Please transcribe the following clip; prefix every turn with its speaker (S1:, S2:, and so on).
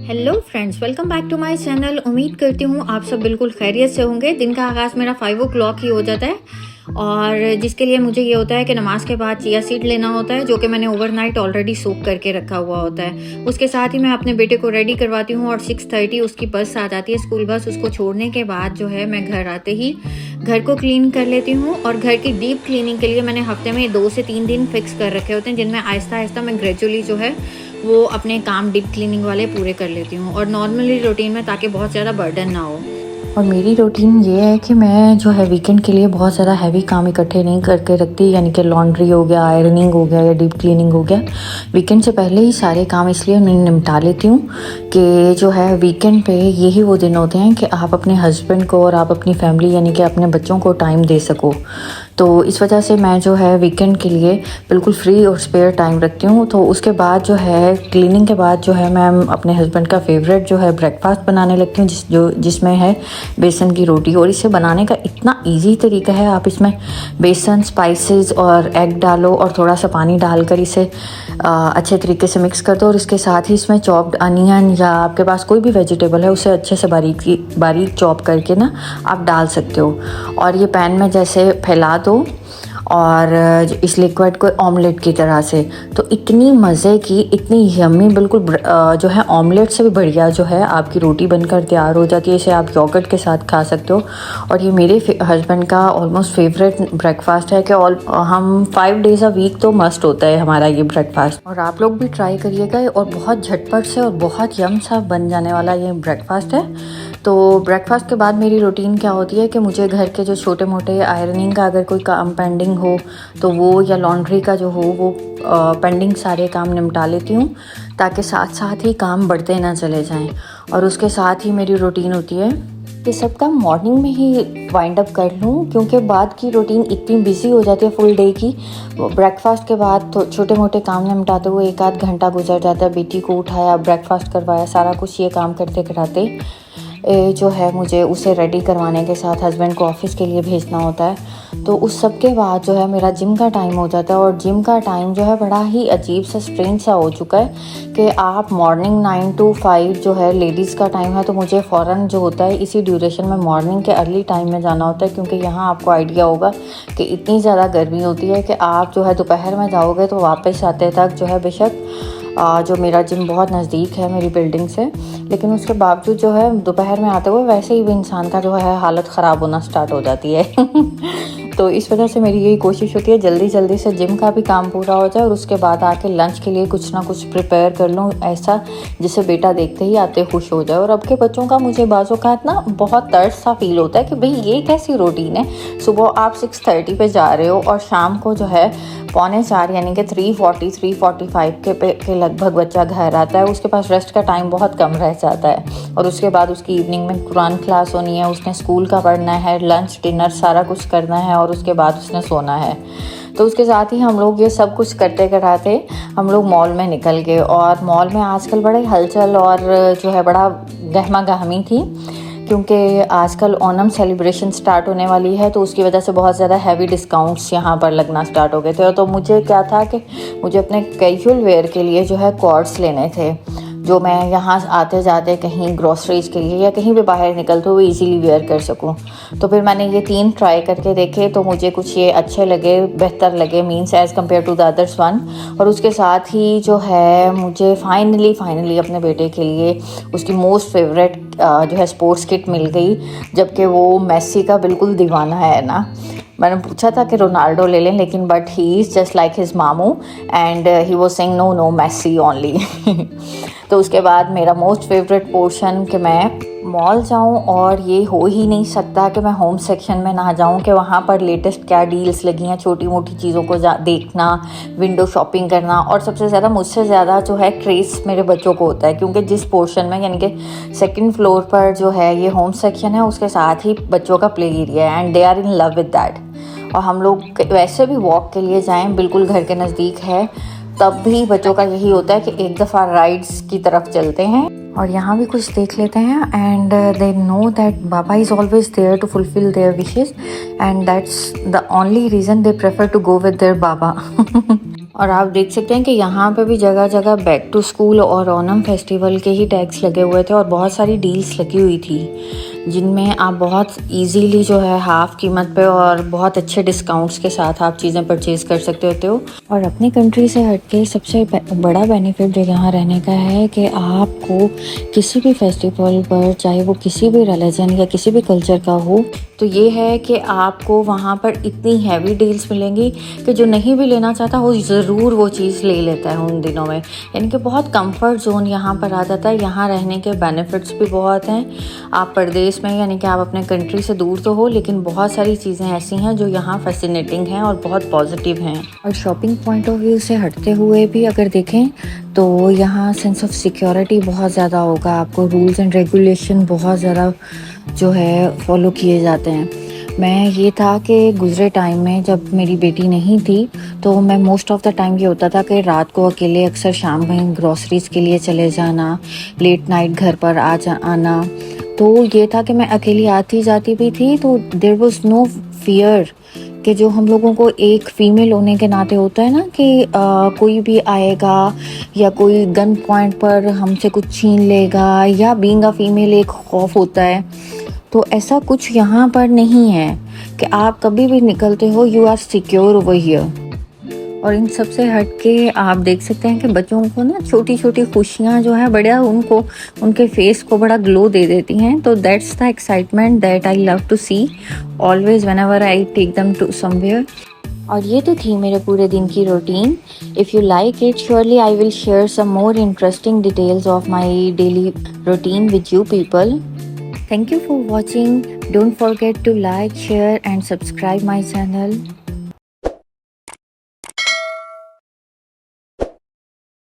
S1: Hello friends, welcome back to my channel. उम्मीद करती हूँ आप सब बिल्कुल खैरियत से होंगे। दिन का आगाज़ मेरा 5 o'clock ही हो जाता है और जिसके लिए मुझे ये होता है कि नमाज के बाद चिया सीड लेना होता है, जो कि मैंने ओवरनाइट ऑलरेडी सोक करके रखा हुआ होता है। उसके साथ ही मैं अपने बेटे को रेडी करवाती हूँ और 6:30 उसकी बस आ जाती है, स्कूल बस। उसको छोड़ने के बाद जो है मैं घर आते ही घर को क्लीन कर लेती हूँ। और घर की डीप क्लीनिंग के लिए मैंने हफ्ते में 2 से 3 दिन फिक्स कर रखे होते हैं, जिनमें आहिस्ता आहिस्ता मैं ग्रेजुअली जो है वो अपने काम डीप क्लीनिंग वाले पूरे कर लेती हूँ, और नॉर्मली रूटीन में, ताकि बहुत ज़्यादा बर्डन ना हो। और मेरी रूटीन ये है कि मैं जो है वीकेंड के लिए बहुत ज़्यादा हैवी काम इकट्ठे नहीं करके रखती, यानी कि लॉन्ड्री हो गया, आयरनिंग हो गया या डीप क्लीनिंग हो गया। वीकेंड से पहले ही सारे काम इसलिए निपटा लेती हूँ कि जो है वीकेंड पे यही वो दिन होते हैं कि आप अपने हस्बैंड को और आप अपनी फैमिली यानी कि अपने बच्चों को टाइम दे सको। तो इस वजह से मैं जो है वीकेंड के लिए बिल्कुल फ्री और स्पेयर टाइम रखती हूँ। तो उसके बाद जो है क्लीनिंग के बाद जो है मैं अपने हस्बैंड का फेवरेट जो है ब्रेकफास्ट बनाने लगती हूँ, जिसमें है बेसन की रोटी। और इसे बनाने का इतना इजी तरीका है, आप इसमें बेसन, स्पाइसेस और एग डालो और थोड़ा सा पानी डालकर इसे अच्छे तरीके से मिक्स कर दो। और इसके साथ ही इसमें चॉप्ड अनियन या आपके पास कोई भी वेजिटेबल है उसे अच्छे से बारीक चॉप करके ना आप डाल सकते हो। और ये पैन में जैसे फैला दो और इस लिक्विड को ऑमलेट की तरह से। तो इतनी मज़े की, इतनी यम्मी, बिल्कुल जो है ऑमलेट से भी बढ़िया जो है आपकी रोटी बनकर तैयार हो जाती है। इसे आप योगर्ट के साथ खा सकते हो। और ये मेरे हस्बैंड का ऑलमोस्ट फेवरेट ब्रेकफास्ट है कि हम 5 days a week तो मस्ट होता है हमारा ये ब्रेकफास्ट। और आप लोग भी ट्राई करिएगा, और बहुत झटपट से और बहुत यम सा बन जाने वाला ये ब्रेकफास्ट है। तो ब्रेकफास्ट के बाद मेरी रूटीन क्या होती है कि मुझे घर के जो छोटे मोटे आयरनिंग का अगर कोई काम पेंडिंग हो तो वो, या लॉन्ड्री का जो हो वो पेंडिंग सारे काम निपटा लेती हूँ, ताकि साथ साथ ही काम बढ़ते ना चले जाएं। और उसके साथ ही मेरी रूटीन होती है कि सब काम मॉर्निंग में ही वाइंड अप कर लूँ, क्योंकि बाद की रूटीन इतनी बिजी हो जाती है फुल डे की। ब्रेकफास्ट के बाद तो छोटे मोटे काम निपटाते हुए 1 आध घंटा गुजर जाता है। बेटी को उठाया, ब्रेकफास्ट करवाया, सारा कुछ ये काम करते कराते जो है मुझे उसे रेडी करवाने के साथ हस्बैंड को ऑफिस के लिए भेजना होता है। तो उस सब के बाद जो है मेरा जिम का टाइम हो जाता है। और जिम का टाइम जो है बड़ा ही अजीब सा, स्ट्रेंज सा हो चुका है कि आप मॉर्निंग 9 to 5 जो है लेडीज़ का टाइम है, तो मुझे फ़ौरन जो होता है इसी ड्यूरेशन में मॉर्निंग के अर्ली टाइम में जाना होता है। क्योंकि यहाँ आपको आइडिया होगा कि इतनी ज़्यादा गर्मी होती है कि आप जो है दोपहर में जाओगे तो वापस आते तक जो है, बेशक जो मेरा जिम बहुत नज़दीक है मेरी बिल्डिंग से, लेकिन उसके बावजूद जो है दोपहर में आते हुए वैसे ही भी इंसान का जो है हालत ख़राब होना स्टार्ट हो जाती है। तो इस वजह से मेरी यही कोशिश होती है जल्दी जल्दी से जिम का भी काम पूरा हो जाए, और उसके बाद आके लंच के लिए कुछ ना कुछ प्रिपेयर कर लूँ ऐसा जिससे बेटा देखते ही आते खुश हो जाए। और अब के बच्चों का मुझे बाज़ों का ना बहुत तर्स सा फील होता है कि भाई ये कैसी रूटीन है, सुबह आप 6:30 पे जा रहे हो और शाम को जो है 3:45 यानी कि 3:45 के लगभग बच्चा घर आता है। उसके पास रेस्ट का टाइम बहुत कम रह जाता है, और उसके बाद उसकी इवनिंग में कुरान क्लास होनी है, उसने स्कूल का पढ़ना है, लंच डिनर सारा कुछ करना है, और उसके बाद उसने सोना है। तो उसके साथ ही हम लोग ये सब कुछ करते कराते हम लोग मॉल में निकल गए। और मॉल में आजकल बड़े हलचल और जो है बड़ा गहमा गहमी थी, क्योंकि आजकल ओनम सेलिब्रेशन स्टार्ट होने वाली है, तो उसकी वजह से बहुत ज़्यादा हैवी डिस्काउंट्स यहाँ पर लगना स्टार्ट हो गए थे। तो मुझे क्या था कि मुझे अपने कैजुअल वेयर के लिए जो है कॉर्ड्स लेने थे, जो मैं यहाँ आते जाते कहीं ग्रोसरीज के लिए या कहीं भी बाहर निकलते हुए इजीली वेयर कर सकूँ। तो फिर मैंने ये 3 ट्राई करके देखे, तो मुझे कुछ ये अच्छे लगे, बेहतर लगे, means as compared to the others one. और उसके साथ ही जो है मुझे फाइनली अपने बेटे के लिए उसकी मोस्ट फेवरेट जो है स्पोर्ट्स किट मिल गई, जबकि वो मेसी का बिल्कुल दीवाना है ना। मैंने पूछा था कि रोनाल्डो ले लें, लेकिन but he is just like his मामू and he was saying no Messi only. तो उसके बाद मेरा मोस्ट फेवरेट पोर्शन कि मैं मॉल जाऊं, और ये हो ही नहीं सकता कि मैं होम सेक्शन में ना जाऊं कि वहाँ पर लेटेस्ट क्या डील्स लगी हैं, छोटी मोटी चीज़ों को देखना, विंडो शॉपिंग करना। और सबसे ज़्यादा मुझसे ज़्यादा जो है क्रेज़ मेरे बच्चों को होता है, क्योंकि जिस पोर्शन में यानी कि 2nd फ्लोर पर जो है ये होम सेक्शन है, उसके साथ ही बच्चों का प्ले एरिया है, and they are in love with that. और हम लोग वैसे भी वॉक के लिए जाएं, बिल्कुल घर के नज़दीक है, तब भी बच्चों का यही होता है कि एक दफ़ा राइड्स की तरफ चलते हैं और यहाँ भी कुछ देख लेते हैं। And they know that Baba is always there to fulfil their wishes, and that's the only reason they prefer to go with their Baba. और आप देख सकते हैं कि यहाँ पे भी जगह जगह बैक टू स्कूल और ओनम फेस्टिवल के ही टैग्स लगे हुए थे और बहुत सारी डील्स लगी हुई थी जिनमें आप बहुत इजीली जो है हाफ़ कीमत पे और बहुत अच्छे डिस्काउंट्स के साथ आप चीज़ें परचेज कर सकते होते हो। और अपनी कंट्री से हटके सबसे बड़ा बेनिफिट जो यहाँ रहने का है कि आपको किसी भी फेस्टिवल पर, चाहे वो किसी भी रिलीजन या किसी भी कल्चर का हो, तो ये है कि आपको वहाँ पर इतनी हैवी डील्स मिलेंगी कि जो नहीं भी लेना चाहता वो ज़रूर वो चीज़ ले लेता है उन दिनों में। यानी कि बहुत कंफर्ट जोन यहाँ पर आ जाता है। यहाँ रहने के बेनिफिट्स भी बहुत हैं। आप परदेश में, यानी कि आप अपने कंट्री से दूर तो हो, लेकिन बहुत सारी चीज़ें ऐसी हैं जो यहाँ फैसिनेटिंग हैं और बहुत पॉजिटिव हैं। और शॉपिंग पॉइंट ऑफ व्यू से हटते हुए भी अगर देखें तो यहाँ सेंस ऑफ सिक्योरिटी बहुत ज़्यादा होगा। आपको रूल्स एंड रेगुलेशन बहुत ज़्यादा जो है फॉलो किए जाते हैं। मैं ये था कि गुज़रे टाइम में जब मेरी बेटी नहीं थी तो मैं मोस्ट ऑफ़ द टाइम ये होता था कि रात को अकेले अक्सर शाम कहीं ग्रॉसरीज़ के लिए चले जाना, लेट नाइट घर पर आना। तो ये था कि मैं अकेली आती जाती भी थी, तो देयर वाज नो फियर कि जो हम लोगों को एक फ़ीमेल होने के नाते होता है ना कि कोई भी आएगा या कोई गन पॉइंट पर हमसे कुछ छीन लेगा, या बीइंग अ फीमेल एक खौफ होता है। तो ऐसा कुछ यहाँ पर नहीं है कि आप कभी भी निकलते हो, you are secure over here. और इन सब से हट के आप देख सकते हैं कि बच्चों को ना छोटी छोटी खुशियाँ जो है बड़ा उनको, उनके फेस को बड़ा ग्लो दे देती हैं। तो that's the excitement that I love to see always whenever I take them to somewhere. और ये तो थी मेरे पूरे दिन की routine. If you like it, surely I will share some more interesting details of my daily routine with you people. Thank you for watching. Don't forget to like, share and subscribe my channel.